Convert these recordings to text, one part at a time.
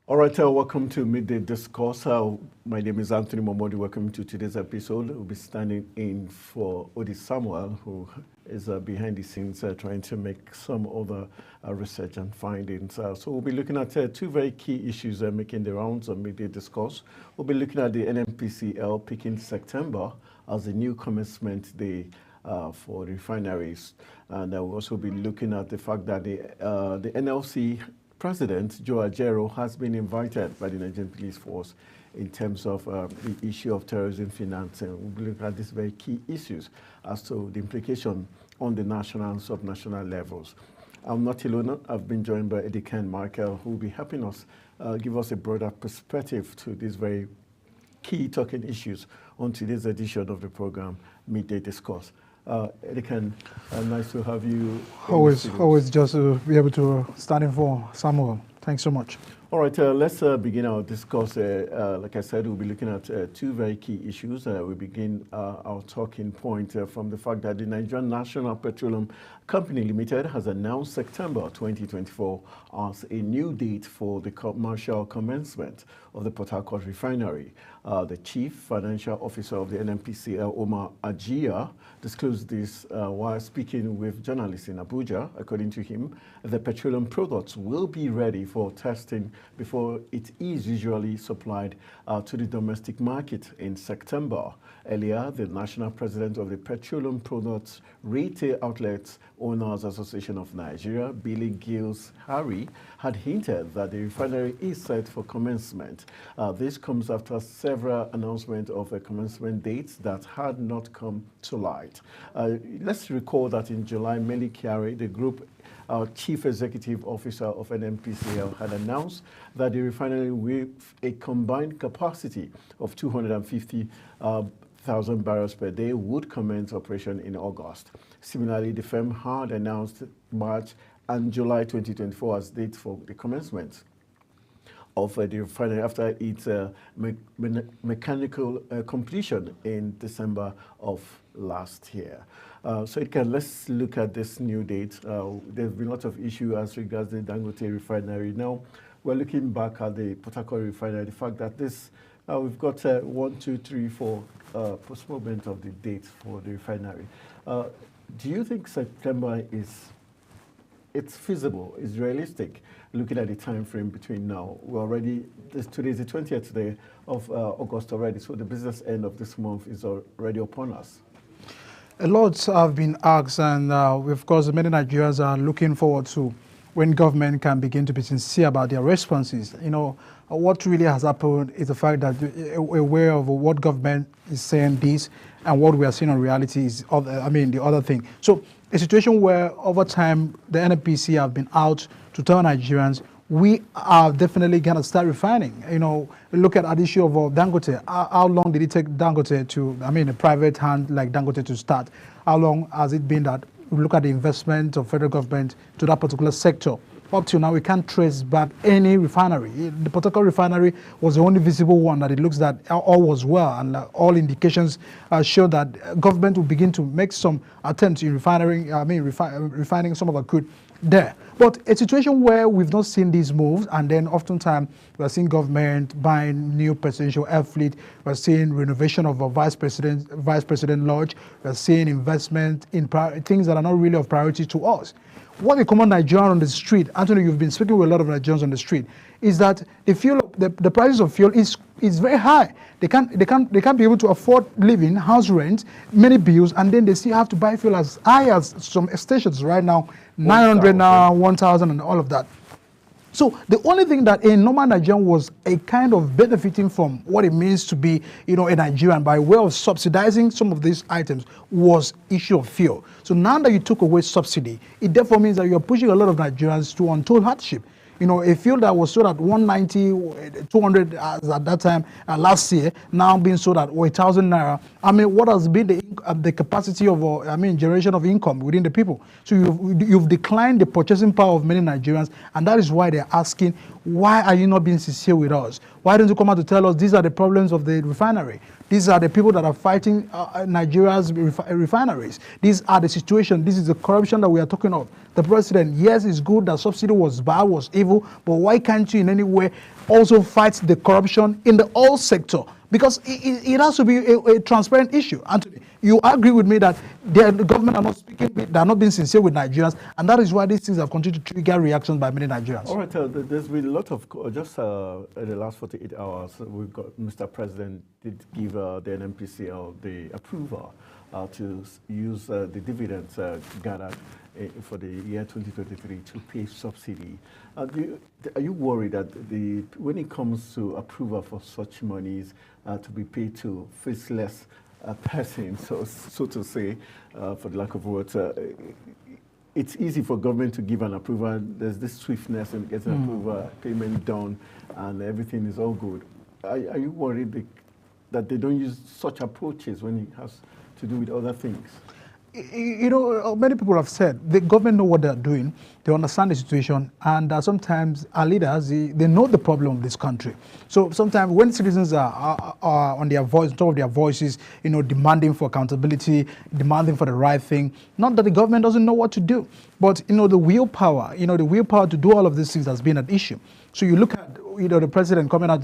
All right, welcome to Midday Discourse. My name is Anthony Momodi. Welcome to today's episode. We'll be standing in for Odi Samuel, who is behind the scenes trying to make some other research and findings. So we'll be looking at two very key issues making the rounds on Midday Discourse. We'll be looking at the NNPCL picking September as the new commencement day for refineries. And we'll also be looking at the fact that the NLC President Joe Ajero has been invited by the Nigerian Police Force in terms of the issue of terrorism financing. We'll look at these very key issues as to the implication on the national and subnational levels. I'm not alone. I've been joined by Eddie Ken Michael, who will be helping us give us a broader perspective to these very key talking issues on today's edition of the program, Midday Discourse. Eddie Ken, nice to have you. Always just to be able to stand in for Samuel. Thanks so much. All right, let's begin our discourse. Like I said, we'll be looking at two very key issues. We begin our talking point from the fact that the Nigerian National Petroleum Company Limited has announced September 2024 as a new date for the commercial commencement of the Port Harcourt refinery. The Chief Financial Officer of the NNPCL, Omar Ajia, disclosed this while speaking with journalists in Abuja. According to him, the petroleum products will be ready for testing before it is usually supplied to the domestic market in September. Earlier, the national president of the Petroleum Products Retail Outlets Owners Association of Nigeria, Billy Gills Harry, had hinted that the refinery is set for commencement. This comes after several announcements of commencement dates that had not come to light. Let's recall that in July, Meli Kyari, the group Chief Executive Officer of NNPCL, had announced that the refinery with a combined capacity of 250,000 barrels per day would commence operation in August. Similarly, the firm had announced March and July 2024 as dates for the commencement of the refinery after its mechanical completion in December of last year. Let's look at this new date. There's been lots of issues as regards the Dangote refinery. Now, we're looking back at the Port Harcourt refinery, the fact that this, we've got 1, 2, 3, 4 postponement of the date for the refinery. Do you think September it's feasible, is realistic, looking at the time frame between now? We're already, today is the 20th day of August already, so the business end of this month is already upon us. A lot have been asked, and of course, many Nigerians are looking forward to when government can begin to be sincere about their responses. You know, what really has happened is the fact that aware of what government is saying this and what we are seeing in reality is, the other thing. So a situation where over time the NNPC have been out to tell Nigerians we are definitely going to start refining. You know, look at the issue of Dangote. How long did it take Dangote to, a private hand like Dangote to start? How long has it been that we look at the investment of federal government to that particular sector? Up till now, we can't trace back any refinery. The Port Harcourt refinery was the only visible one that it looks that all was well, and all indications show that government will begin to make some attempts in refining some of the crude there. But a situation where we've not seen these moves, and then oftentimes we're seeing government buying new presidential air fleet, we're seeing renovation of a vice president lodge, we're seeing investment in things that are not really of priority to us. What the common Nigerian on the street, Anthony, you've been speaking with a lot of Nigerians on the street, is that the prices of fuel is very high. They can't be able to afford living, house rent, many bills, and then they still have to buy fuel as high as some stations right now, 900 now, 1,000, and all of that. So the only thing that a normal Nigerian was a kind of benefiting from what it means to be, a Nigerian by way of subsidizing some of these items was issue of fuel. So now that you took away subsidy, it therefore means that you're pushing a lot of Nigerians to untold hardship. You know, a fuel that was sold at 190, 200 at that time last year, now being sold at 1,000 naira. What has been the capacity of, generation of income within the people? So you've declined the purchasing power of many Nigerians, and that is why they're asking, why are you not being sincere with us? Why don't you come out to tell us these are the problems of the refinery? These are the people that are fighting Nigeria's refineries. These are the situation. This is the corruption that we are talking of. The president, yes, it's good that subsidy was bad, was evil. evil, but why can't you in any way also fight the corruption in the oil sector? Because it has to be a transparent issue. Anthony, you agree with me that the government are not speaking, they are not being sincere with Nigerians, and that is why these things have continued to trigger reactions by many Nigerians. All right, there's been a lot of, just in the last 48 hours, we've got Mr. President did give the NNPCL the approval to use the dividends gathered for the year 2023 to pay subsidy. Are you worried that when it comes to approval for such monies to be paid to faceless person, so to say, for the lack of words, it's easy for government to give an approval. There's this swiftness and getting approval, payment done, and everything is all good. Are you worried that they don't use such approaches when it has to do with other things? You know, many people have said the government know what they're doing, they understand the situation, and sometimes our leaders, they know the problem of this country. So sometimes when citizens are on their voice, on top of their voices, you know, demanding for accountability, demanding for the right thing, not that the government doesn't know what to do, but, you know, the willpower to do all of these things has been an issue. So you look at, you know, the president coming out,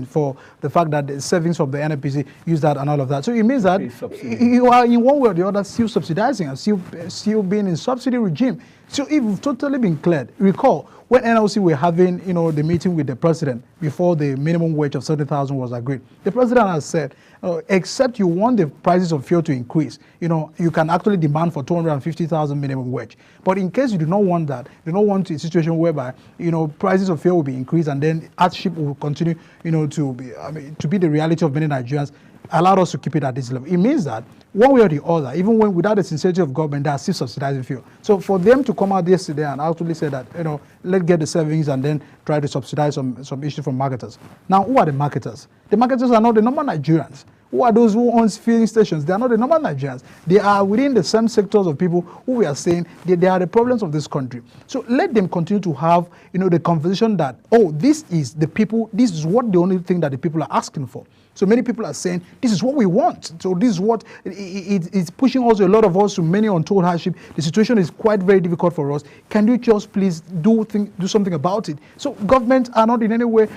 for the fact that the savings from the NNPC use that and all of that. So it means that you are in one way or the other still subsidizing and still being in subsidy regime. So if we've totally been cleared, recall when NLC were having, you know, the meeting with the president before the minimum wage of 70,000 was agreed, the president has said, except you want the prices of fuel to increase, you know, you can actually demand for 250,000 minimum wage. But in case you do not want that, you do not want a situation whereby, you know, prices of fuel will be increased and then hardship will continue, you know, to be the reality of many Nigerians, allowed us to keep it at this level. It means that one way or the other, even when without the sincerity of government, they are still subsidizing fuel. So for them to come out yesterday and actually say that, you know, let's get the savings and then try to subsidize some issues from marketers. Now, who are the marketers? The marketers are not the normal Nigerians. Who are those who own filling stations? They are not the normal Nigerians. They are within the same sectors of people who we are saying they are the problems of this country. So let them continue to have, you know, the conversation that, oh, this is the people, this is what the only thing that the people are asking for. So many people are saying, this is what we want. So this is what, it's pushing also a lot of us to many untold hardship. The situation is quite very difficult for us. Can you just please do something about it? So governments are not in any way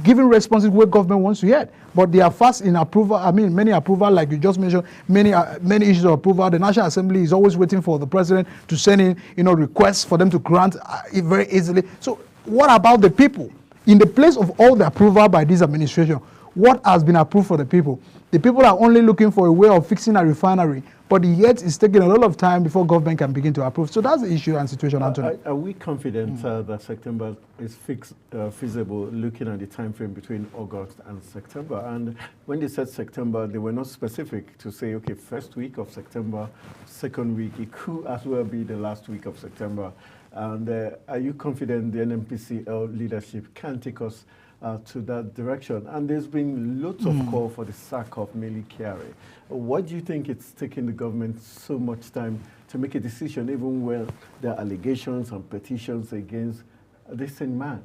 giving responses where government wants to hear. But they are fast in approval. Many approval, like you just mentioned, many issues of approval. The National Assembly is always waiting for the president to send in, you know, requests for them to grant it very easily. So what about the people? In the place of all the approval by this administration, what has been approved for the people? The people are only looking for a way of fixing a refinery, but yet it's taking a lot of time before government can begin to approve. So that's the issue and situation, Anthony. Are we confident that September is feasible, looking at the time frame between August and September? And when they said September, they were not specific to say, okay, first week of September, second week. It could as well be the last week of September. And are you confident the NNPCL leadership can take us to that direction? And there's been lots of call for the sack of Mele Kyari. What do you think it's taking the government so much time to make a decision, even when there are allegations and petitions against this same man?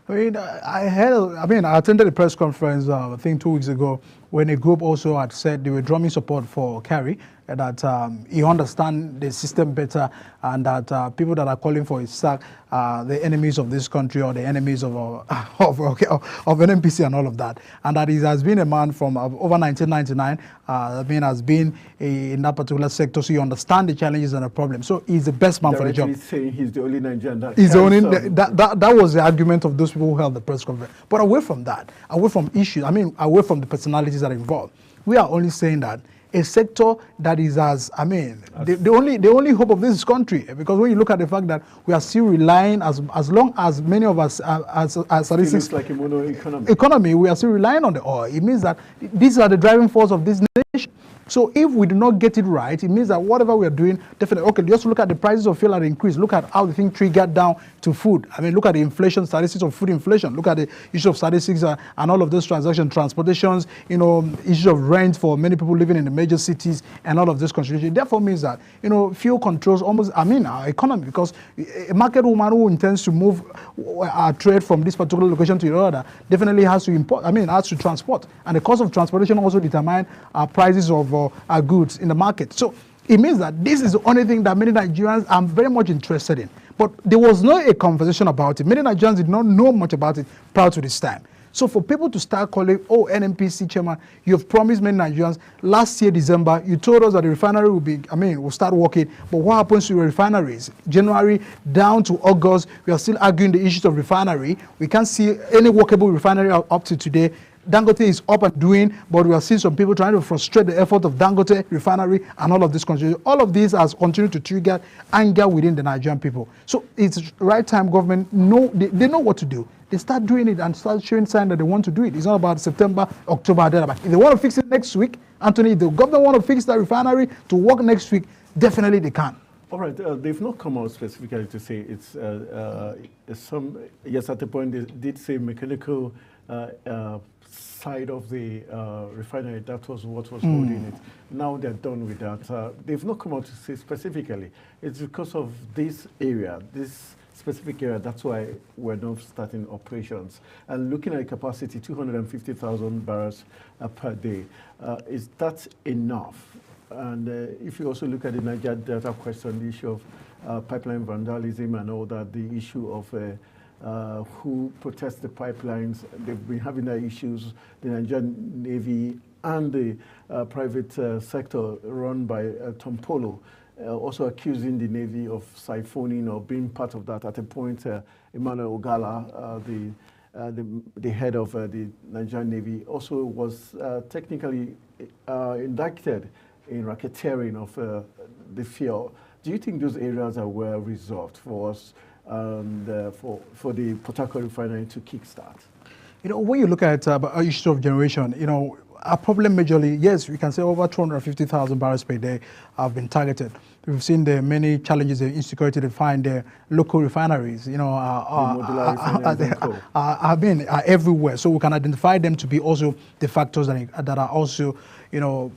I attended a press conference, I think 2 weeks ago, when a group also had said they were drumming support for Kyari, that he understands the system better, and that people that are calling for his sack are the enemies of this country or the enemies of NNPC and all of that. And that he has been a man from over 1999, has been in that particular sector, so he understands the challenges and the problems. So he's the best man for the job. Saying he's the only Nigerian that was the argument of those people who held the press conference. But away from that, away from issues, away from the personalities that are involved, we are only saying that a sector that is the only hope of this country, because when you look at the fact that we are still relying, as long as many of us as statistics like a mono economy, we are still relying on the oil. It means that these are the driving force of this nation. So if we do not get it right, it means that whatever we are doing, definitely, okay, just look at the prices of fuel that increase. Look at how the thing triggered down to food. Look at the inflation statistics of food inflation. Look at the issue of statistics and all of those transactions, transportations, issues of rent for many people living in the major cities and all of this contribution. Therefore means that, fuel controls almost, our economy, because a market woman who intends to move our trade from this particular location to the other definitely has to import, has to transport. And the cost of transportation also determine prices of goods in the market. So it means that this is the only thing that many Nigerians are very much interested in. But there was not a conversation about it. Many Nigerians did not know much about it prior to this time. So for people to start calling, oh, NNPC chairman, you have promised many Nigerians, last year, December, you told us that the refinery will start working, but what happens to the refineries? January down to August, we are still arguing the issues of refinery. We can't see any workable refinery up to today. Dangote is up and doing, but we are seeing some people trying to frustrate the effort of Dangote refinery and all of this. All of this has continued to trigger anger within the Nigerian people. So it's right time government they know what to do. They start doing it and start showing signs that they want to do it. It's not about September, October, if they want to fix it next week, Anthony, if the government want to fix that refinery to work next week, definitely they can. All right, they've not come out specifically to say it's yes, at the point they did say mechanical side of the refinery, that was what was holding it. Now they're done with that. They've not come out to say specifically. It's because of this area, this specific area, that's why we're not starting operations. And looking at capacity, 250,000 barrels per day, is that enough? And if you also look at the Niger Delta question, the issue of pipeline vandalism and all that, the issue of who protests the pipelines, they've been having their issues, the Nigerian Navy and the private sector run by Tom Polo, also accusing the Navy of siphoning or being part of that. At a point, Emmanuel Ogala, the head of the Nigerian Navy, also was technically indicted in racketeering of the fuel. Do you think those areas are well resolved for us and for the Port Harcourt refinery to kickstart? You know, when you look at issue of generation, you know, our problem majorly, yes, we can say over 250,000 barrels per day have been targeted. We've seen the many challenges of insecurity to find the local refineries, you know, are everywhere. So we can identify them to be also the factors that are also, you know,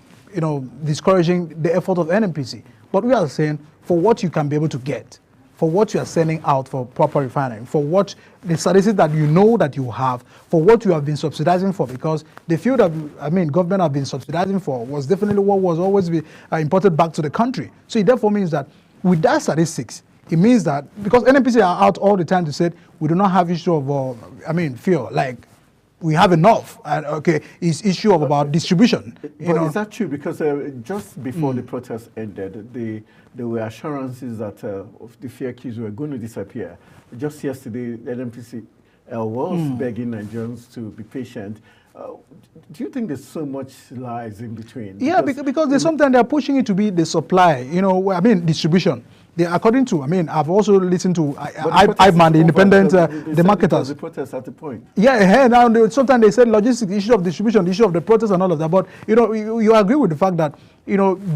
discouraging the effort of NNPC. But we are saying, for what you can be able to get, for what you are sending out for proper refining, for what the statistics that you know that you have, for what you have been subsidizing for, because the field that, government have been subsidizing for was definitely what was always be imported back to the country. So it therefore means that with that statistics, it means that, because NNPC are out all the time to say, we do not have issue of, fuel, like, we have enough. And okay, it's issue of about distribution. But is that true? Because just before the protest ended, there were assurances that the fuel queues were going to disappear. Just yesterday, the NNPC was begging Nigerians to be patient. Do you think there's so much lies in between? Yeah, because there's sometimes they're pushing it to be the supply, distribution. According to, I've also listened to IBMAN, the independent, the marketers. The protest at the point. Yeah, now sometimes they said logistics, the issue of distribution, the issue of the protest and all of that. But, you agree with the fact that,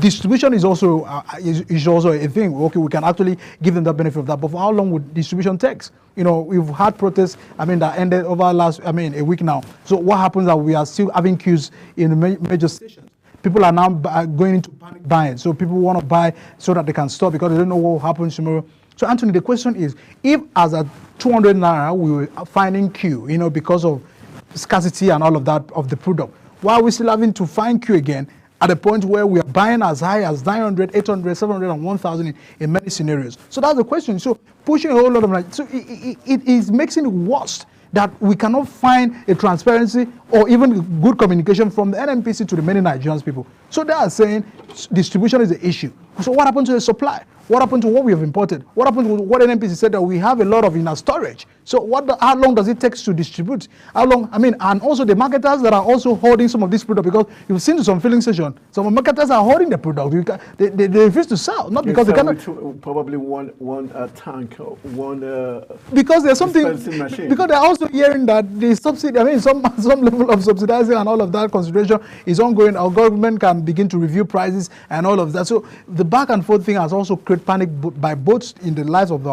distribution is also a thing. Okay, we can actually give them the benefit of that. But for how long would distribution take? We've had protests, that ended over a week now. So what happens that we are still having queues in major stations? People are now going into panic buying. So people want to buy so that they can stop because they don't know what will happen tomorrow. So Anthony, the question is, if as at 200 naira we were finding queue, because of scarcity and all of that of the product, why are we still having to find queue again at a point where we are buying as high as 900, 800, 700, and 1,000 in many scenarios? So that's the question. So pushing a whole lot of money. So it is making it worse that we cannot find a transparency or even good communication from the NNPC to the many Nigerian people. So they are saying distribution is the issue. So what happened to the supply? What happened to what we have imported? What happened to what NNPC said that we have a lot of in our storage? So how long does it take to distribute? How long? And also the marketers that are also holding some of this product, because you've seen some filling station, some marketers are holding the product. They refuse to sell, not because they cannot. Probably one tank, one because there's something. Machine. Because they're also hearing that the subsidy, some level of subsidizing and all of that consideration is ongoing. Our government can begin to review prices and all of that. So the back and forth thing has also created panic by both in the lives of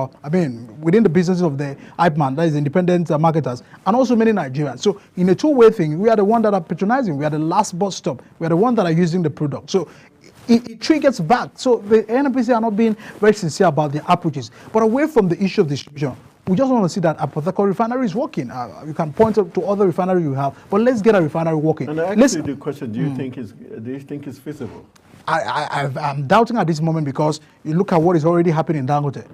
within the businesses of the IBMAN, that is independent marketers, and also many Nigerians. So in a two-way thing, we are the one that are patronizing. We are the last bus stop. We are the one that are using the product. So it triggers back. So the NNPC are not being very sincere about their approaches. But away from the issue of distribution, we just want to see that a Port refinery is working. You can point out to other refineries you have, but let's get a refinery working. And actually, the question: do you think is feasible? I'm doubting at this moment, because you look at what is already happening in Dangote.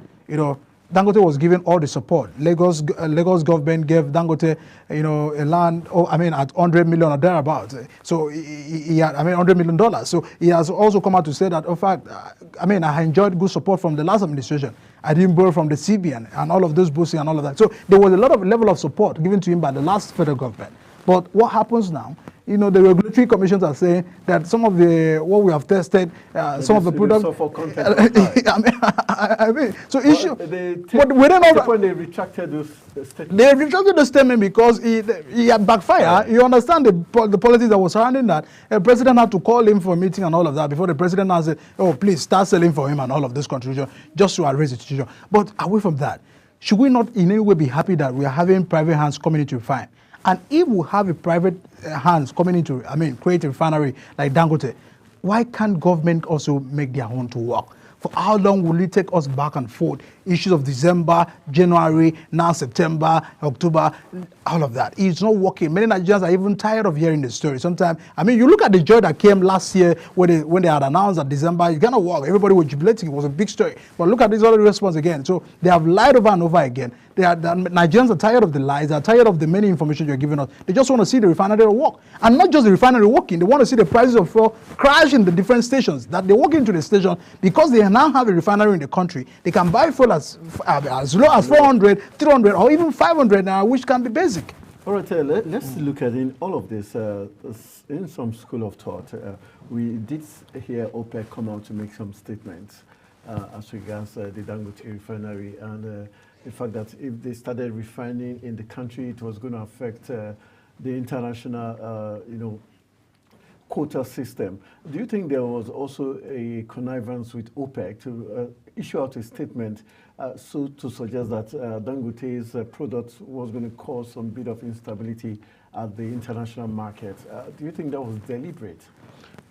Dangote was given all the support. Lagos government gave Dangote, a land, at 100 million or thereabouts. So he had, $100 million. So he has also come out to say that, in fact, I enjoyed good support from the last administration. I didn't borrow from the CBN and all of those boosting and all of that. So there was a lot of level of support given to him by the last federal government. But what happens now? The regulatory commissions are saying that some of what we have tested, some of the products. But within all that, they retracted those statements. They retracted the statement because he had backfired. You understand the politics that was surrounding that. The president had to call him for a meeting and all of that before the president now said, "Oh, please start selling for him and all of this contribution just to arrest the situation." But away from that, should we not in any way be happy that we are having private hands coming into refine? And if we have a private hands coming into, create a refinery like Dangote, why can't government also make their own to work? For how long will it take us back and forth? Issues of December, January, now September, October, all of that. It's not working. Many Nigerians are even tired of hearing the story. Sometimes, you look at the joy that came last year when they had announced that December is going to work. Everybody was jubilating. It was a big story. But look at this other response again. So they have lied over and over again. The Nigerians are tired of the lies. They're tired of the many information you're giving us. They just want to see the refinery work. And not just the refinery working. They want to see the prices of fuel crash in the different stations. That they walk into the station because they now have a refinery in the country. They can buy fuel as low as 400, 300, or even 500 now, which can be basic. All right, let's look at in all of this. In some school of thought, we did hear OPEC come out to make some statements as regards the Dangote refinery and the fact that if they started refining in the country, it was going to affect the international, quota system. Do you think there was also a connivance with OPEC to issue out a statement so to suggest that Dangote's product was going to cause some bit of instability at the international market? Do you think that was deliberate?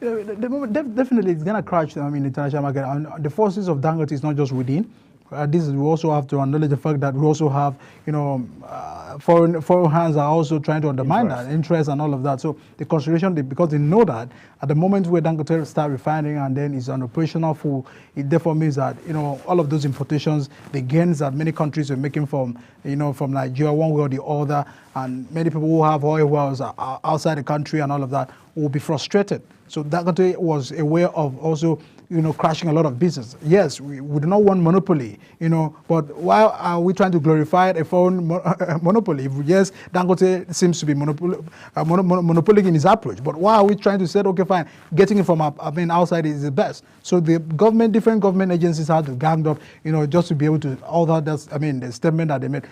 Definitely, it's going to crash the international market. And the forces of Dangote is not just within. We also have to acknowledge the fact that we also have, foreign hands are also trying to undermine that interest and all of that. So the consideration, because they know that at the moment where Dangote start refining and then it's an operational full, it therefore means that all of those importations, the gains that many countries are making from Nigeria one way or the other, and many people who have oil wells outside the country and all of that will be frustrated. So Dangote was a way of also crashing a lot of business. Yes, we do not want monopoly, but why are we trying to glorify a foreign monopoly? Yes, Dangote seems to be monopolic in his approach, but why are we trying to say, okay, fine, getting it from outside is the best? So the different government agencies had to gang up, just to be able to alter the statement that they made.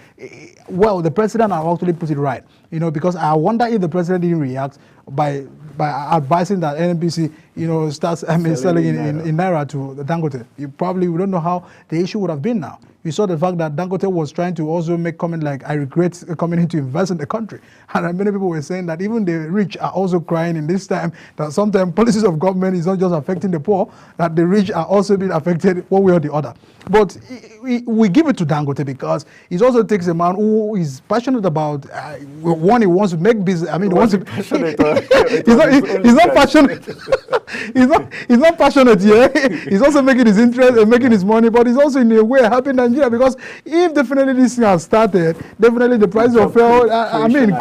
Well, the president has actually put it right, because I wonder if the president didn't react by advising that NNPC, starts selling in Naira to the Dangote. We don't know how the issue would have been now. We saw the fact that Dangote was trying to also make comment like, I regret coming in to invest in the country. And many people were saying that even the rich are also crying in this time, that sometimes policies of government is not just affecting the poor, that the rich are also being affected one way or the other. But we give it to Dangote because it also takes a man who is passionate about, one, he wants to make business. He wants to. He's not passionate. he's not passionate here. He's also making his interest and making his money, but he's also in a way helping Nigeria because if definitely this thing has started, definitely the price of fuel,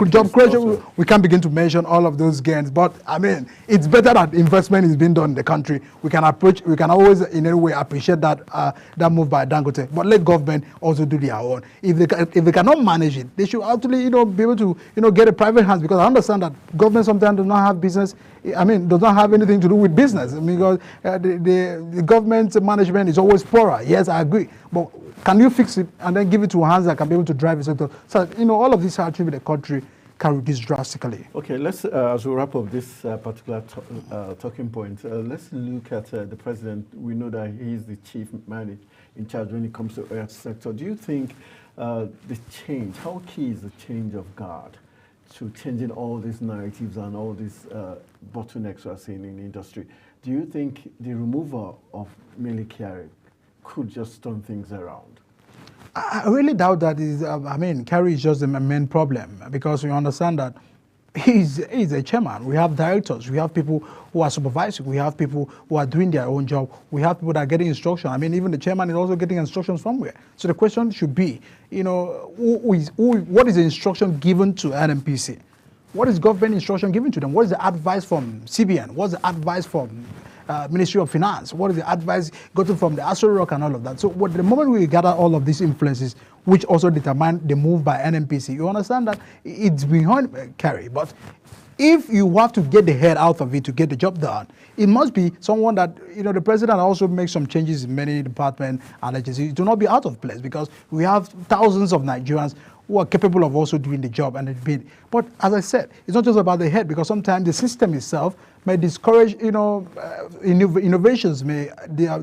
job creation, we can't begin to mention all of those gains. But it's better that investment is being done in the country. We can always in any way appreciate that move by Dangote. But let government also do their own. If they cannot manage it, they should actually be able to get a private hands, because I understand that government sometimes does not have business. Does not have anything to do with business because the government management is always poorer. Yes, I agree. But can you fix it and then give it to hands that can be able to drive it? So all of these are actually the country can reduce drastically. Okay, let's as we wrap up this particular talking point, let's look at the president. We know that he is the chief man in charge when it comes to the oil sector. Do you think the change, how key is the change of guard to changing all these narratives and all these bottlenecks we are seeing in the industry? Do you think the removal of Mele Kyari could just turn things around? I really doubt that. Kyari is just the main problem, because we understand that he's a chairman. We have directors. We have people who are supervising. We have people who are doing their own job. We have people that are getting instruction. I mean, even the chairman is also getting instructions somewhere. So the question should be, you know, what is the instruction given to NNPC? What is government instruction given to them? What is the advice from CBN? What's the advice from Ministry of Finance? What is the advice gotten from the Aso Rock and all of that? So the moment we gather all of these influences, which also determine the move by NNPC, you understand that it's behind carry. But if you have to get the head out of it to get the job done, it must be someone that, you know, the president also makes some changes in many departments and agencies. It will not be out of place because we have thousands of Nigerians who are capable of also doing the job and being. But as I said, it's not just about the head, because sometimes the system itself may discourage, you know, innovations, may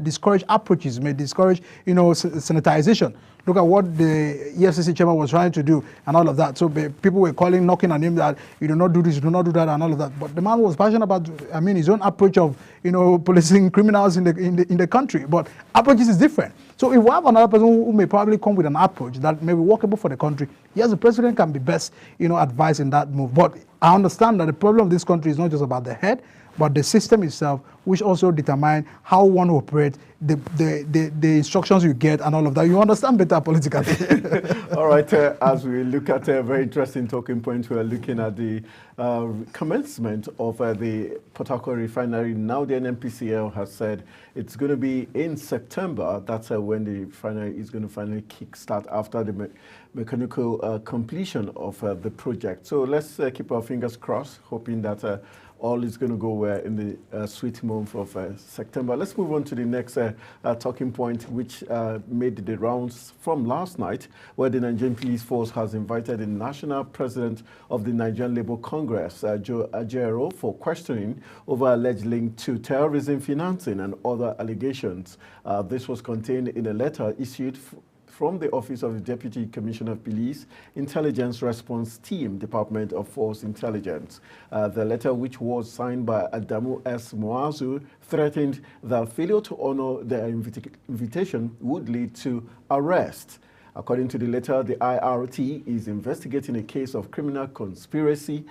discourage approaches, may discourage, you know, sanitization. Look at what the EFCC chairman was trying to do and all of that. So people were knocking on him that you do not do this, you do not do that, and all of that. But the man was passionate about, I mean, his own approach of, you know, policing criminals in the country. But approaches is different. So if we have another person who may probably come with an approach that may be workable for the country, yes, the president can be best, you know, advised in that move. But I understand that the problem of this country is not just about the head, but the system itself, which also determine how one operates, the instructions you get and all of that. You understand better politically. All right, as we look at a very interesting talking point, we are looking at the commencement of the Port Harcourt refinery. Now the NNPCL has said it's going to be in September. That's when the refinery is going to finally kickstart after the mechanical completion of the project. So let's keep our fingers crossed, hoping that all is going to go well in the sweet month of September. Let's move on to the next talking point, which made the rounds from last night, where the Nigerian Police Force has invited the National President of the Nigerian Labour Congress, Joe Ajero, for questioning over alleged link to terrorism financing and other allegations. This was contained in a letter issued from the Office of the Deputy Commissioner of Police, Intelligence Response Team, Department of Force Intelligence. The letter, which was signed by Adamu S. Moazu, threatened that failure to honor their invitation would lead to arrest. According to the letter, the IRT is investigating a case of criminal conspiracy,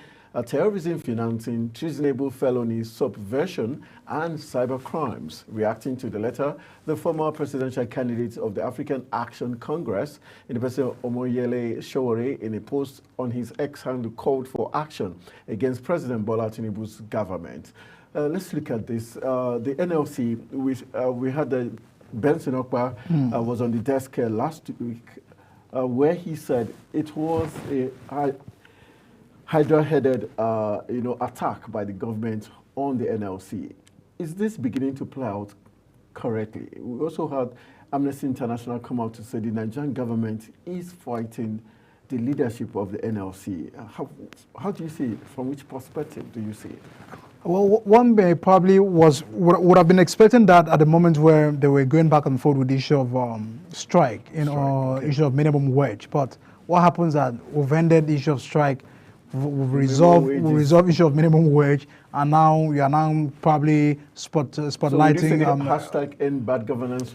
terrorism financing, treasonable felony, subversion, and cyber crimes. Reacting to the letter, the former presidential candidate of the African Action Congress, in the person of Omoyele Sowore, in a post on his X handle, called for action against President Bola Tinubu's government. Let's look at this. The NLC, we had Benson Okpa was on the desk last week, where he said it was a Hydra-headed, attack by the government on the NLC. Is this beginning to play out correctly? We also had Amnesty International come out to say the Nigerian government is fighting the leadership of the NLC. How do you see it? From which perspective do you see it? Well, one may probably would have been expecting that at the moment where they were going back and forth with the issue of strike, issue of minimum wage. But what happens that we've ended the issue of strike, we've resolved issue of minimum wage, and now we are now probably spotlighting. So hashtag end bad governance.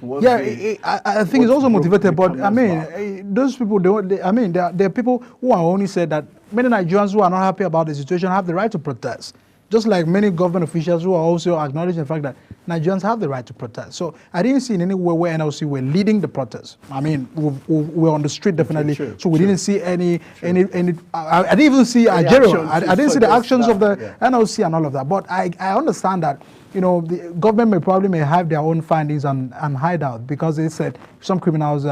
I think it's also motivated, but I mean, those people don't. There are people who are only said that many Nigerians who are not happy about the situation have the right to protest. Just like many government officials who are also acknowledging the fact that Nigerians have the right to protect. So I didn't see in any way where NLC were leading the protest. I mean, we were on the street definitely, so we didn't see any. I didn't even see Ajero. I didn't see the actions of the NLC and all of that. But I understand that, the government may have their own findings and hide out, because they said some criminals,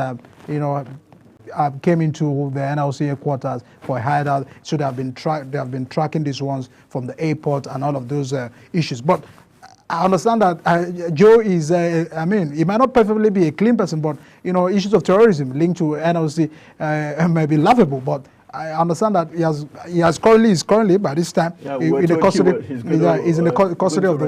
came into the NLC headquarters for a hideout, so they have been tracking these ones from the airport and all of those issues. But I understand that Joe is, he might not perfectly be a clean person, but issues of terrorism linked to NLC may be laughable. But I understand that he is currently by this time in the custody. He's in the custody of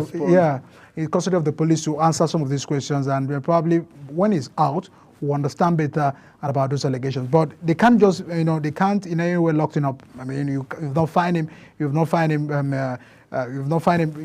in custody of the police to answer some of these questions, and probably when he's out, who understand better about those allegations. But they can't just, they can't in any way lock him up. I mean, you've not find him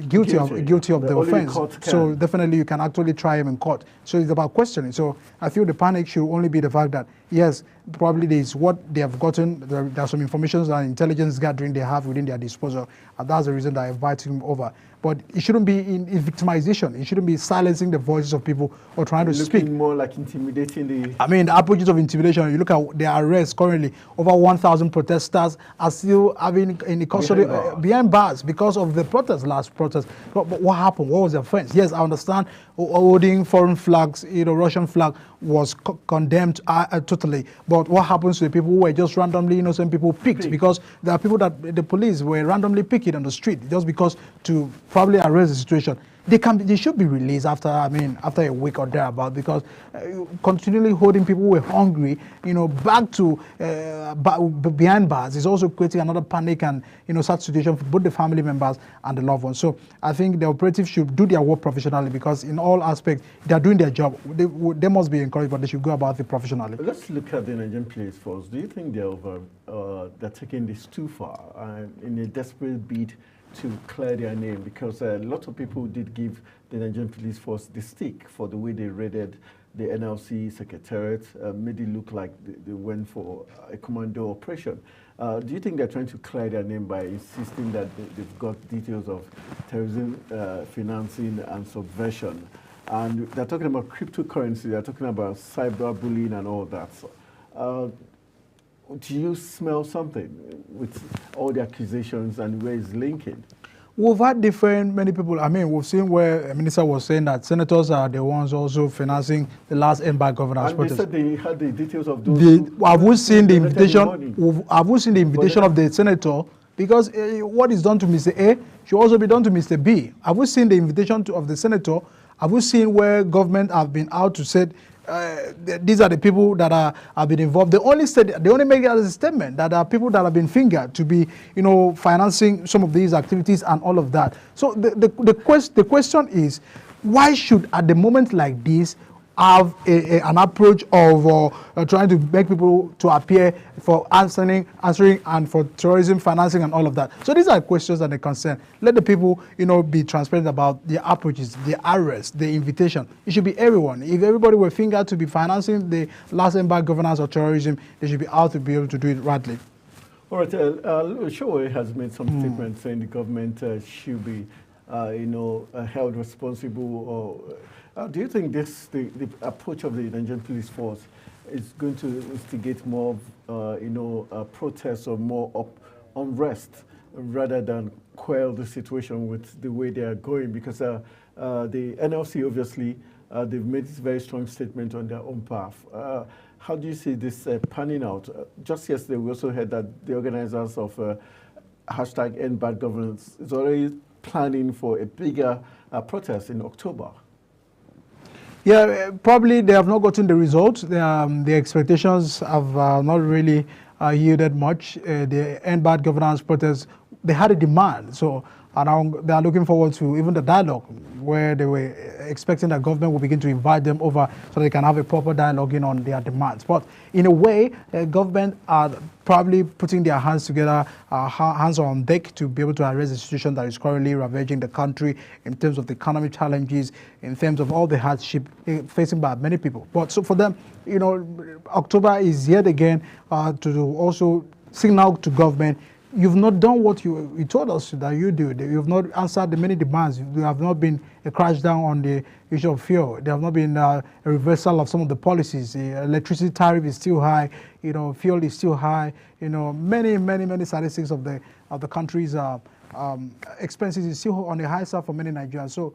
guilty of the offense. So definitely you can actually try him in court. So it's about questioning. So I feel the panic should only be the fact that yes, probably there is what they have gotten. There are some information and intelligence gathering they have within their disposal, and that's the reason that I invite him over. But it shouldn't be in victimization. It shouldn't be silencing the voices of people or trying to speak. Looking more like intimidating the... I mean, the approaches of intimidation, you look at the arrests currently, over 1,000 protesters are still having in the custody behind bars because of the last protest. But what happened? What was the offense? Yes, I understand holding foreign flags, Russian flag was condemned totally. But what happens to the people who were just randomly innocent people picked? Because there are people that the police were randomly picking on the street just because to probably arrest the situation. They should be released after a week or thereabout, because continually holding people who are hungry, back to behind bars is also creating another panic and sad situation for both the family members and the loved ones. So I think the operatives should do their work professionally, because in all aspects they are doing their job. They must be encouraged, but they should go about it professionally. Let's look at the Nigerian police force. Do you think they're taking this too far in a desperate bid to clear their name? Because a lot of people did give the Nigerian police force the stick for the way they raided the NLC secretariat, made it look like they went for a commando operation. Do you think they're trying to clear their name by insisting that they've got details of terrorism, financing, and subversion? And they're talking about cryptocurrency, they're talking about cyberbullying and all that. So, do you smell something with all the accusations and where it's linking? We've had many people. I mean, we've seen where a minister was saying that senators are the ones also financing the last end-by governance protest. And they said they had the details of those. Have we seen the invitation? Have we seen the invitation of the senator? Because what is done to Mr. A should also be done to Mr. B. Have we seen the invitation of the senator? Have we seen where government have been out to say these are the people that have been involved? They only make it as a statement that there are people that have been fingered to be, financing some of these activities and all of that. So the question is, why should at the moment like this have an approach of trying to make people to appear for answering and for terrorism financing and all of that? So these are questions and the concern. Let the people, be transparent about the approaches, the arrest, the invitation. It should be everyone. If everybody were fingered to be financing the last embark governance or terrorism, they should be out to be able to do it rightly. All right, Showe has made some statements saying the government should be, held responsible. Or do you think the approach of the Nigerian police force is going to instigate more, protests or more unrest rather than quell the situation with the way they are going? Because the NLC, obviously, they've made this very strong statement on their own path. How do you see this panning out? Just yesterday, we also heard that the organizers of hashtag End Bad Governance is already planning for a bigger protest in October. Yeah, probably they have not gotten the results. The expectations have not really yielded much. The End Bad Governance protest, they had a demand. So and they are looking forward to even the dialogue, where they were expecting that government will begin to invite them over so they can have a proper dialogue on their demands. But in a way, government are probably putting their hands together, hands on deck, to be able to address the situation that is currently ravaging the country in terms of the economic challenges, in terms of all the hardship facing by many people. But so for them, October is yet again to also signal to government, you've not done what you told us that you do. You've not answered the many demands. You have not been a crash down on the issue of fuel. There have not been a reversal of some of the policies. The electricity tariff is still high. Fuel is still high. Many statistics of the country's expenses is still on the high side for many Nigerians. So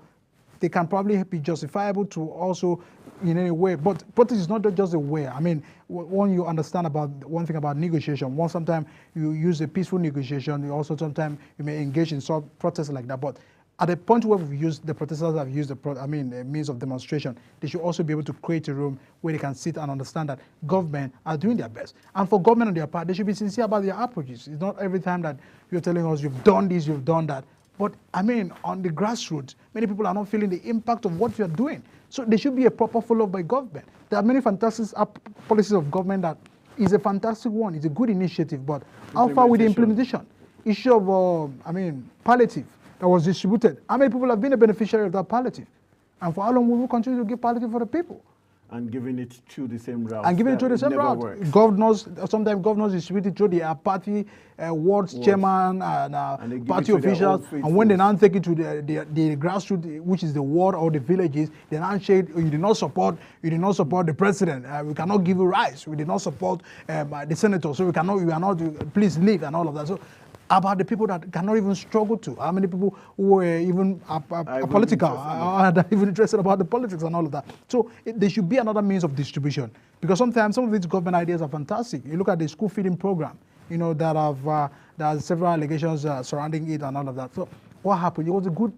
they can probably be justifiable to also in any way. But protest is not just a way. I mean, when you understand about one thing about negotiation, sometimes you use a peaceful negotiation, you also sometimes you may engage in some protests like that. But at the point where the protesters have used the means of demonstration, they should also be able to create a room where they can sit and understand that government are doing their best. And for government on their part, they should be sincere about their approaches. It's not every time that you're telling us you've done this, you've done that. But I mean, on the grassroots, many people are not feeling the impact of what you're doing. So there should be a proper follow-up by government. There are many fantastic policies of government that is a fantastic one. It's a good initiative, but how far with the implementation? Issue of, palliative that was distributed. How many people have been a beneficiary of that palliative? And for how long will we continue to give palliative for the people? and giving it through the same route. And giving it through the same route. Works. Governors, sometimes governors distribute it through their party, wards chairman and party officials. And when they now take it to the grassroots, which is the ward or the villages, they now say, you did not support the president. We cannot give you rice. We did not support the senator. So we are not, please leave and all of that. So about the people that cannot even struggle to. How many people who are even political, are even interested about the politics and all of that. So there should be another means of distribution. Because sometimes some of these government ideas are fantastic. You look at the school feeding program, that have several allegations surrounding it and all of that. So what happened? It was a good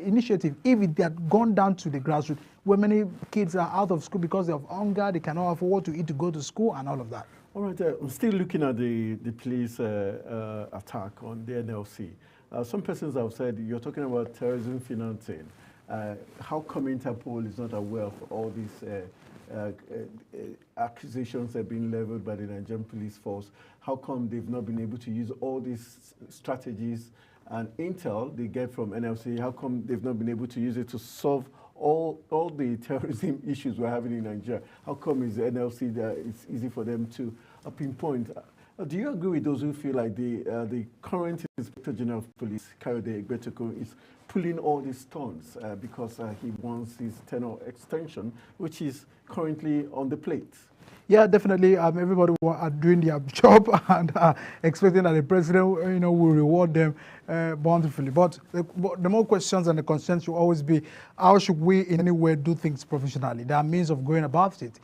initiative. If it had gone down to the grassroots, where many kids are out of school because of hunger, they cannot afford to eat to go to school and all of that. All right, I'm still looking at the police attack on the NLC. Some persons have said you're talking about terrorism financing. How come Interpol is not aware of all these accusations that have been leveled by the Nigerian police force? How come they've not been able to use all these strategies and intel they get from NLC? How come they've not been able to use it to solve all the terrorism issues we're having in Nigeria? How come is the NLC that it's easy for them to pinpoint? Do you agree with those who feel like the current Inspector General of Police, Kayode Egbetokun, is pulling all these stunts because he wants his tenure extension, which is currently on the plate? Yeah, definitely. Everybody are doing their job and expecting that the president, will reward them bountifully. But the more questions and the concerns should always be, how should we in any way do things professionally? There are means of going about it.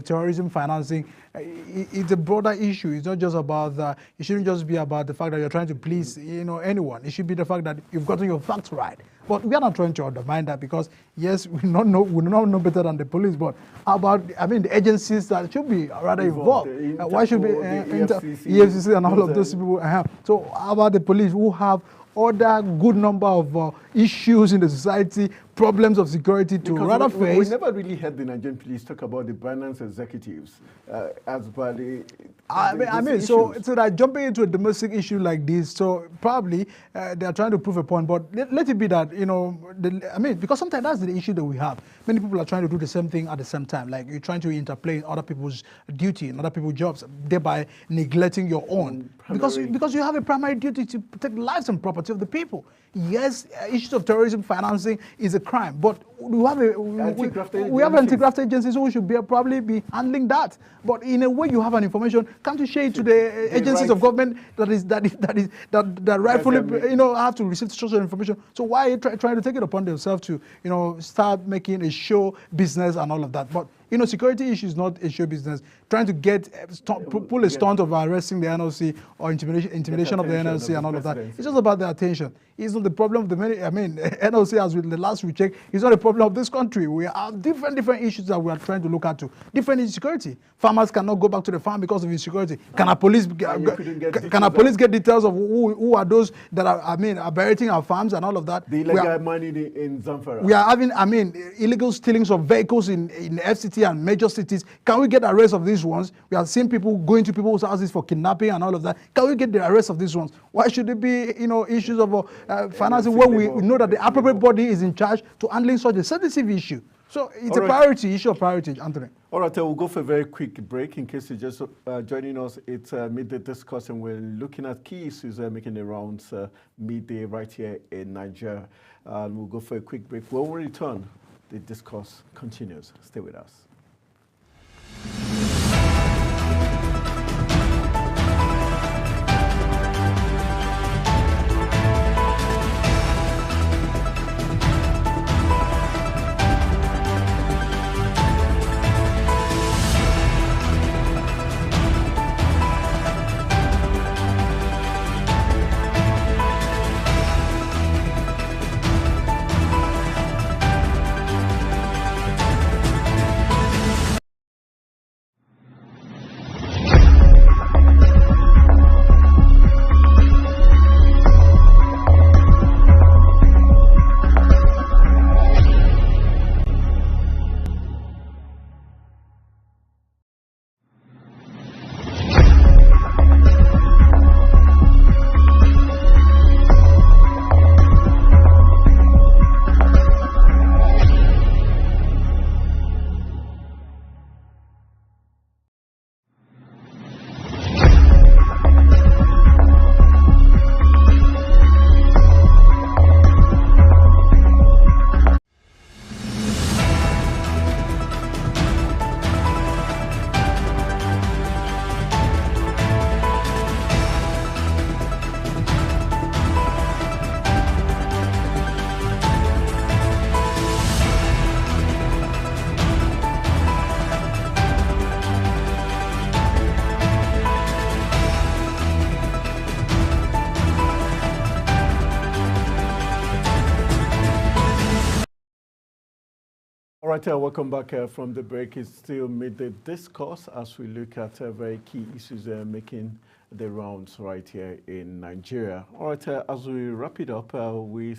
Terrorism financing, it's a broader issue. It's not just about it shouldn't just be about the fact that you're trying to please, anyone. It should be the fact that you've gotten your facts right. But we are not trying to undermine that because, yes, we do not know better than the police. But how about, the agencies that should be rather involved? Why should be EFCC and all of those people? So how about the police who have other good number of issues in the society, problems of security to rather face? We never really heard the Nigerian police talk about the finance executives as per the so that jumping into a domestic issue like this, so probably they are trying to prove a point, but let it be that, because sometimes that's the issue that we have. Many people are trying to do the same thing at the same time, like you're trying to interplay in other people's duty and other people's jobs, thereby neglecting your own. Because you have a primary duty to protect the lives and property of the people. Yes, issues of terrorism financing is a crime, but we have anti-graft agencies who should probably be handling that. But in a way, you have an information. Can't you share it to the agencies of government that rightfully have to receive such information? So why are you trying to take it upon themselves to start making a show business and all of that? But security issue is not a show business. Trying to pull a stunt of arresting the NLC or intimidation of the NLC and all of that. It's just about the attention. It's not the problem of the many. NLC, as with the last we checked, is not a problem of this country. We have different issues that we are trying to look at to. Different insecurity. Farmers cannot go back to the farm because of insecurity. Can our police get details of who are those that are aberrating our farms and all of that? The illegal money in Zamfara. We are having illegal stealings of vehicles in FCT and major cities. Can we get the arrest of these ones? We have seen people going to people's houses for kidnapping and all of that. Can we get the arrest of these ones? Why should it be issues of financing where we know that the appropriate body is in charge to handling such a sensitive issue? So it's a priority, issue of priority, Anthony. All right, we'll go for a very quick break. In case you're just joining us, it's Midday Discourse, and we're looking at key issues making the rounds midday right here in Nigeria. We'll go for a quick break. When we return, the discourse continues. Stay with us. right, welcome back from the break. It's still midday discourse as we look at very key issues making the rounds right here in Nigeria. All right, as we wrap it up, we're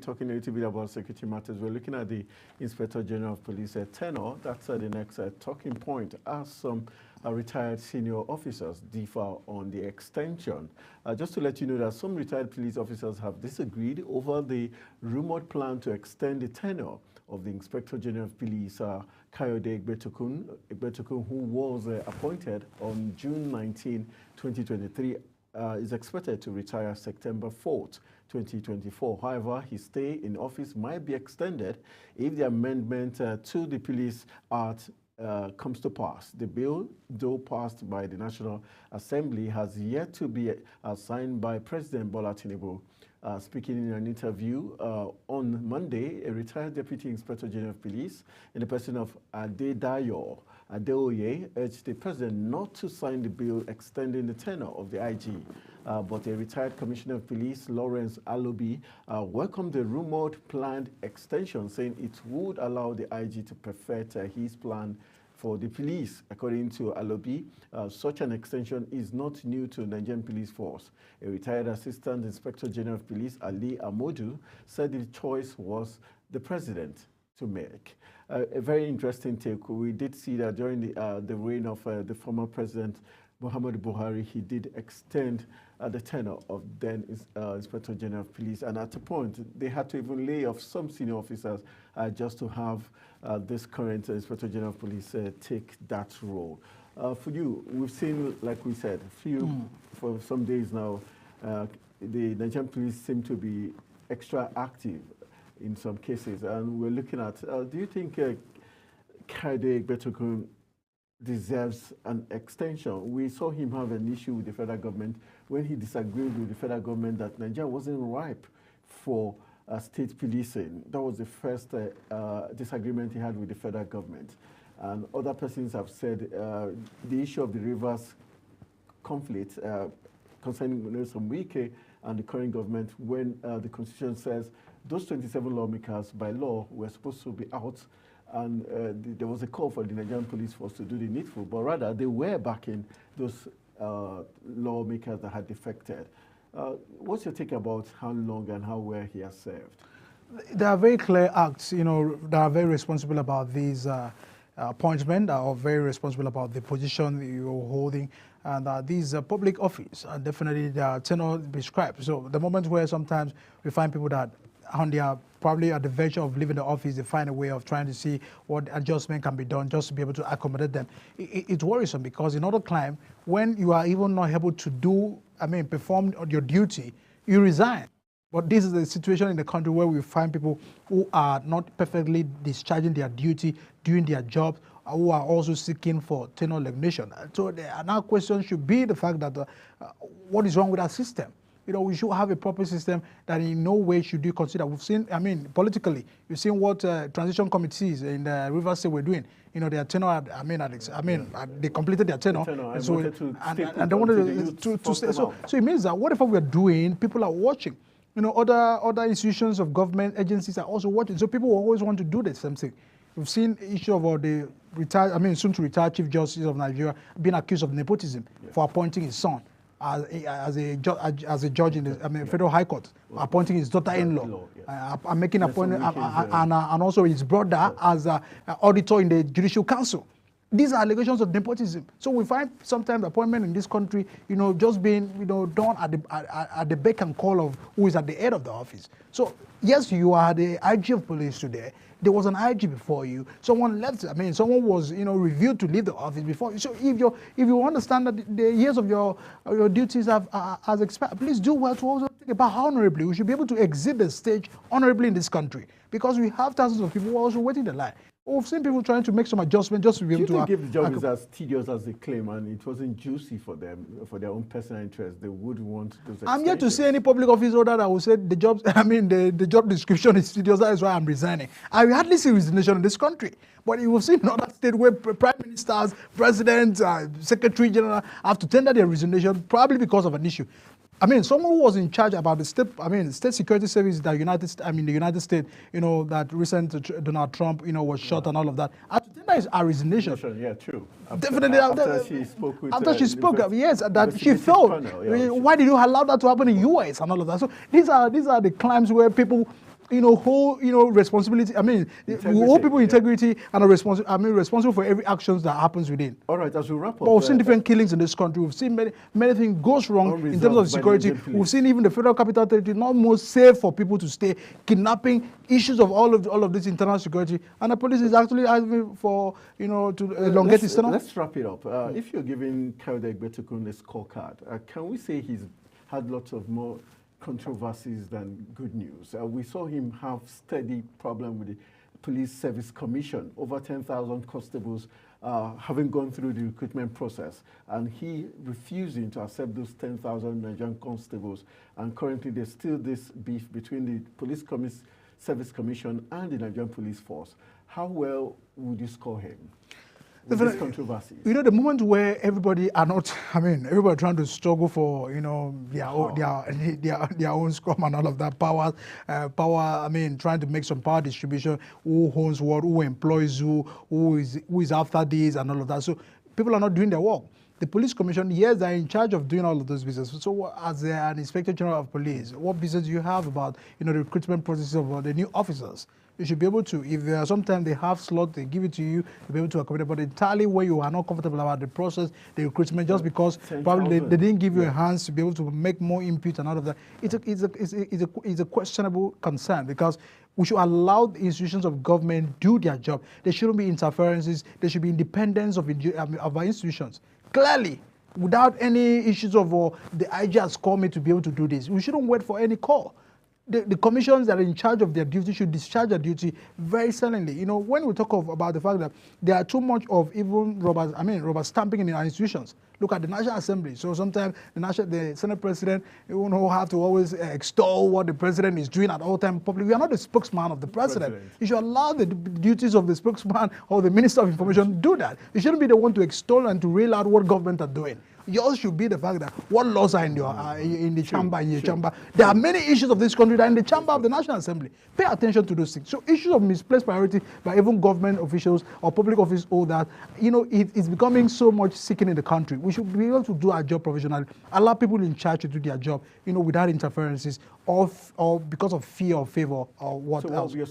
talking a little bit about security matters. We're looking at the Inspector General of Police tenure. That's the next talking point as some retired senior officers differ on the extension. Just to let you know that some retired police officers have disagreed over the rumored plan to extend the tenure of the Inspector General of Police, Kayode Egbetokun, who was appointed on June 19, 2023, is expected to retire September 4th, 2024. However, his stay in office might be extended if the amendment to the Police Act comes to pass. The bill, though passed by the National Assembly, has yet to be signed by President Bola Tinubu. Speaking in an interview on Monday, a retired Deputy Inspector General of Police, in the person of Adedayo Adeoye, urged the President not to sign the bill extending the tenure of the IG. But a retired Commissioner of Police, Lawrence Alobi, welcomed the rumored planned extension, saying it would allow the IG to perfect his plan for the police. According to Alobi, such an extension is not new to Nigerian police force. A retired Assistant Inspector General of Police, Ali Amodu, said the choice was the President to make. A very interesting take. We did see that during the reign of the former President Muhammadu Buhari, he did extend the tenure of then Inspector General of Police, and at a point they had to even lay off some senior officers just to have this current Inspector General of Police take that role. For you, we've seen, like we said, for some days now, the Nigerian police seem to be extra active in some cases, and we're looking at, do you think Kayode Egbetokun deserves an extension? We saw him have an issue with the federal government when he disagreed with the federal government that Nigeria wasn't ripe for state policing. That was the first disagreement he had with the federal government. And other persons have said the issue of the rivers conflict concerning Nelson Wike and the current government, when the Constitution says those 27 lawmakers by law were supposed to be out, and there was a call for the Nigerian police force to do the needful, but rather they were backing those lawmakers that had defected. What's your take about how long and how well he has served? There are very clear acts, that are very responsible about these appointments, that are very responsible about the position that you're holding, and these public office, and definitely they are tenure prescribed. So the moment where sometimes we find people that they are probably at the verge of leaving the office, they find a way of trying to see what adjustment can be done just to be able to accommodate them. It's worrisome because in other climb, when you are even not able to perform your duty, you resign. But this is the situation in the country where we find people who are not perfectly discharging their duty, doing their job, who are also seeking for tenure recognition. So another question should be the fact that what is wrong with our system? We should have a proper system that in no way should you consider. We've seen, politically, you've seen what transition committees in the Rivers State were doing. Their tenure, they completed their tenure. And they wanted to stay. So it means that whatever we're doing, people are watching. Other institutions of government agencies are also watching. So people always want to do the same thing. We've seen the issue of the soon to retired Chief Justice of Nigeria being accused of nepotism for appointing his son as a judge in the Federal High Court, appointing his daughter-in-law, making appointment, and also his brother as an auditor in the Judicial Council. These are allegations of nepotism. So we find sometimes appointment in this country, just being, done at the beck and call of who is at the head of the office. So yes, you are the IG of police today. There was an IG before you. Someone left. Someone was, reviewed to leave the office before you. So if you understand that the years of your duties has expired, please do well to also think about how honorably we should be able to exit the stage honorably in this country, because we have thousands of people who are also waiting the line. We've seen people trying to make some adjustment just to be able to... Do you think if the job is as tedious as they claim and it wasn't juicy for them, for their own personal interest, they would want those extensions? I'm yet to see any public office holder that will say the job, the job description is tedious, that is why I'm resigning. I hardly see resignation in this country. But you will see in other states where prime ministers, presidents, secretary general have to tender their resignation probably because of an issue. I mean, someone who was in charge about the state security service that the United States, that recent Donald Trump, was shot and all of that. I think that is her resignation. Yeah, true. Definitely. After she spoke with... After she spoke, yes, that she felt. Why did you allow that to happen in U.S. and all of that? So these are the crimes where people, hold, responsibility. I mean, we hold people integrity and are responsible for every actions that happens within. All right, as we wrap up. But we've seen different killings in this country. We've seen many things goes wrong in terms of security. We've seen even the Federal Capital Territory not more safe for people to stay, kidnapping, issues of all of this internal security, and the police is actually asking for to elongate his tenure. Let's wrap it up. If you're giving Kayode Egbetekun a scorecard, can we say he's had lots of more controversies than good news? We saw him have steady problem with the Police Service Commission, over 10,000 constables having gone through the recruitment process, and he refusing to accept those 10,000 Nigerian constables. And currently there's still this beef between the Police Service Commission and the Nigerian Police Force. How well would you score him? This controversy. The moment where everybody are not, everybody trying to struggle for, their own scrum and all of that power, trying to make some power distribution, who owns what, who employs who is after this and all of that. So people are not doing their work. The police commission, yes, they're in charge of doing all of those business. So as an Inspector General of Police, what business do you have about, the recruitment process of the new officers? You should be able to, if sometimes they have slots, they give it to you, you'll be able to accommodate. But entirely where you are not comfortable about the process, the recruitment, just because probably they didn't give you a chance to be able to make more input and all of that, it's a questionable concern, because we should allow the institutions of government do their job. There shouldn't be interferences. There should be independence of our institutions. Clearly, without any issues of the IG has called me to be able to do this. We shouldn't wait for any call. The commissions that are in charge of their duty should discharge their duty very silently. When we talk about the fact that there are too much of even rubber stamping in our institutions. Look at the National Assembly. So sometimes the Senate President, have to always extol what the President is doing at all times publicly. We are not the spokesman of the President. You should allow the duties of the spokesman or the Minister of Information to do that. You shouldn't be the one to extol and to rail out what government are doing. Yours should be the fact that what laws are in the chamber, in your chamber. There are many issues of this country that are in the chamber of the National Assembly. Pay attention to those things. So issues of misplaced priority by even government officials or public office, all that, it's becoming so much seeking in the country. We should be able to do our job professionally, allow people in charge to do their job, without interferences or because of fear or favor or what else. So what will your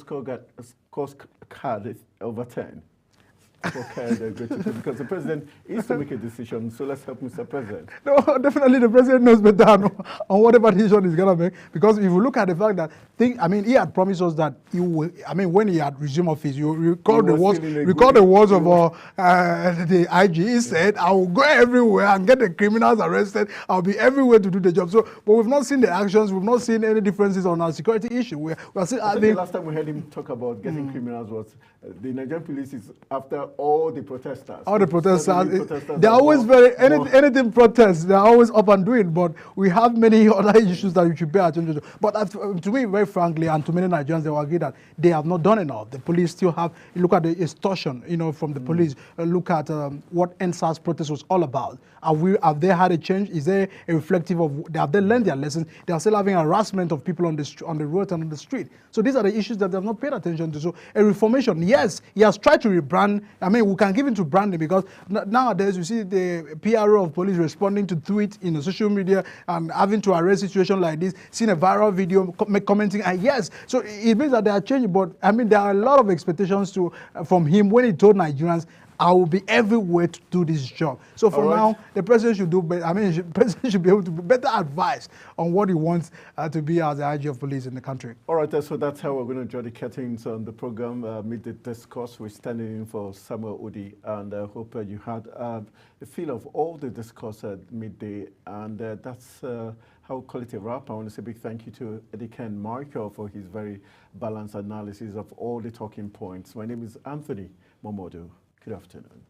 scorecard is over 10? Because the president is to make a decision, so let's help Mr. President. No, definitely the president knows better on whatever decision he's going to make. Because if you look at the fact that, he had promised us that he will, when he had resumed office, you recall the words of the IG. He said, I will go everywhere and get the criminals arrested. I'll be everywhere to do the job. So, but we've not seen the actions. We've not seen any differences on our security issue. We're still, the last time we heard him talk about getting criminals was the Nigerian police is after all the protesters. All the protesters. They're always anything protests, they're always up and doing, but we have many other issues that we should pay attention to. But to me, very frankly, and to many Nigerians, they will agree that they have not done enough. The police still have, look at the extortion, from the police. Look at what NSAS protest was all about. Have they had a change? Is there a reflective of, have they learned their lessons? They are still having harassment of people on the road and on the street. So these are the issues that they have not paid attention to. So a reformation, yes, he has tried to rebrand. We can give him to branding, because nowadays you see the PRO of police responding to tweets in the social media and having to arrest situations like this, seeing a viral video, commenting, and yes, so it means that they are changing. But there are a lot of expectations from him when he told Nigerians, I will be everywhere to do this job. So for now, the president should do better. The president should be able to be better advice on what he wants to be as the IG of police in the country. All right, so that's how we're going to draw the curtains on the program, Meet the Discourse. We're standing in for Samuel Udi, and I hope you had a feel of all the discourse at midday, and that's how we call it a wrap. I want to say a big thank you to Ediken Marco for his very balanced analysis of all the talking points. My name is Anthony Momodu. Good afternoon.